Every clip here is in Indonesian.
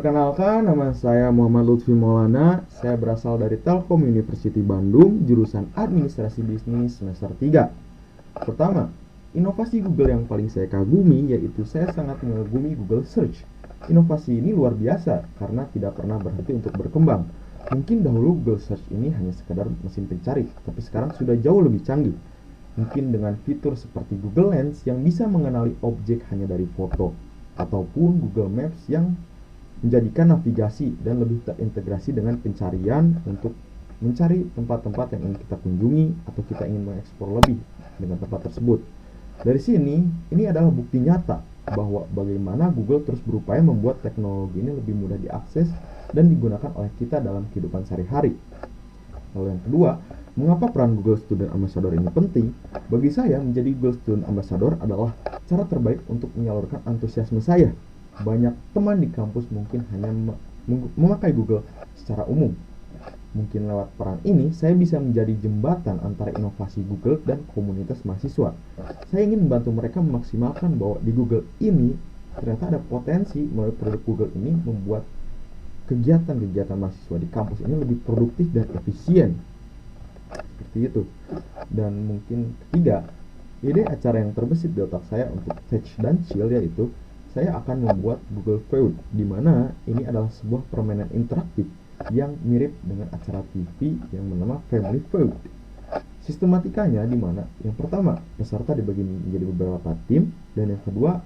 Perkenalkan, nama saya Muhammad Lutfi Maulana. Saya berasal dari Telkom University Bandung, jurusan Administrasi Bisnis semester 3. Pertama, inovasi Google yang paling saya kagumi yaitu saya sangat mengagumi Google Search. Inovasi ini luar biasa karena tidak pernah berhenti untuk berkembang. Mungkin dahulu Google Search ini hanya sekedar mesin pencari, tapi sekarang sudah jauh lebih canggih. Mungkin dengan fitur seperti Google Lens yang bisa mengenali objek hanya dari foto, ataupun Google Maps yang menjadikan navigasi dan lebih terintegrasi dengan pencarian untuk mencari tempat-tempat yang ingin kita kunjungi atau kita ingin mengeksplor lebih dengan tempat tersebut. Dari sini, ini adalah bukti nyata bahwa bagaimana Google terus berupaya membuat teknologi ini lebih mudah diakses dan digunakan oleh kita dalam kehidupan sehari-hari. Lalu yang kedua, mengapa peran Google Student Ambassador ini penting? Bagi saya, menjadi Google Student Ambassador adalah cara terbaik untuk menyalurkan antusiasme saya. Banyak teman di kampus mungkin hanya memakai Google secara umum. Mungkin lewat peran ini, saya bisa menjadi jembatan antara inovasi Google dan komunitas mahasiswa. Saya ingin membantu mereka memaksimalkan bahwa di Google ini ternyata ada potensi melalui produk Google ini membuat kegiatan-kegiatan mahasiswa di kampus ini lebih produktif dan efisien. Seperti itu. Dan mungkin ketiga, ide acara yang terbesit di otak saya untuk Tech dan Chill yaitu saya akan membuat Google Feud, di mana ini adalah sebuah permainan interaktif yang mirip dengan acara TV yang bernama Family Feud. Sistematikanya di mana yang pertama, peserta dibagi menjadi beberapa tim, dan yang kedua,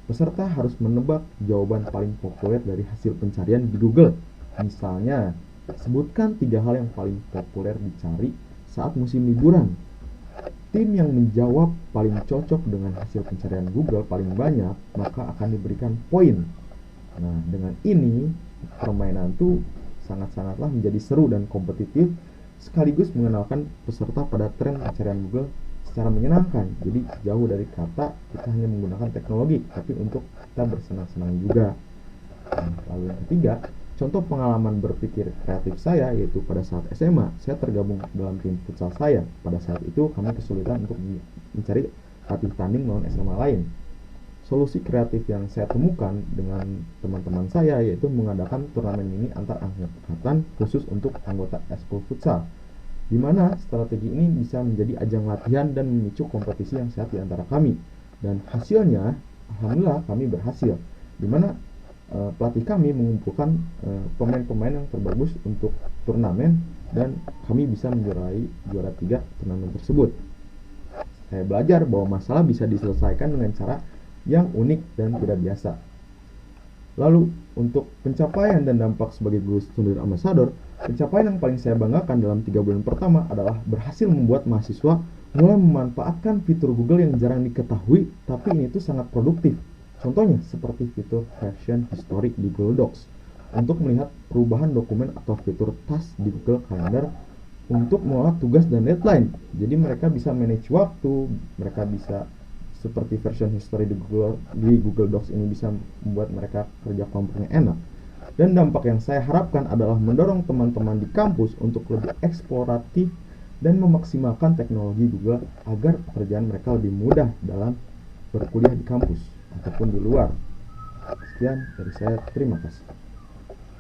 peserta harus menebak jawaban paling populer dari hasil pencarian di Google. Misalnya, sebutkan 3 hal yang paling populer dicari saat musim liburan. Tim yang menjawab paling cocok dengan hasil pencarian Google paling banyak, maka akan diberikan poin. Nah, dengan ini, permainan itu sangat-sangatlah menjadi seru dan kompetitif, sekaligus mengenalkan peserta pada tren pencarian Google secara menyenangkan. Jadi, jauh dari kata kita hanya menggunakan teknologi, tapi untuk kita bersenang-senang juga. Nah, lalu yang ketiga, contoh pengalaman berpikir kreatif saya yaitu pada saat SMA, saya tergabung dalam tim futsal saya. Pada saat itu kami kesulitan untuk mencari latih tanding melawan SMA lain. Solusi kreatif yang saya temukan dengan teman-teman saya yaitu mengadakan turnamen mini antar angkatan khusus untuk anggota eskul futsal, di mana strategi ini bisa menjadi ajang latihan dan memicu kompetisi yang sehat di antara kami. Dan hasilnya, alhamdulillah kami berhasil, di mana pelatih kami mengumpulkan pemain-pemain yang terbagus untuk turnamen dan kami bisa menjuarai juara 3 turnamen tersebut. Saya belajar bahwa masalah bisa diselesaikan dengan cara yang unik dan tidak biasa. Lalu, untuk pencapaian dan dampak sebagai Google Student Ambassador, pencapaian yang paling saya banggakan dalam 3 bulan pertama adalah berhasil membuat mahasiswa mulai memanfaatkan fitur Google yang jarang diketahui, tapi ini tuh sangat produktif. Contohnya seperti fitur version history di Google Docs untuk melihat perubahan dokumen atau fitur task di Google Calendar untuk mengolah tugas dan deadline. Jadi mereka bisa manage waktu, mereka bisa seperti version history di Google Docs ini bisa membuat mereka kerja kelompoknya enak. Dan dampak yang saya harapkan adalah mendorong teman-teman di kampus untuk lebih eksploratif dan memaksimalkan teknologi Google agar pekerjaan mereka lebih mudah dalam berkuliah di kampus ataupun di luar. Sekian dari saya, terima kasih.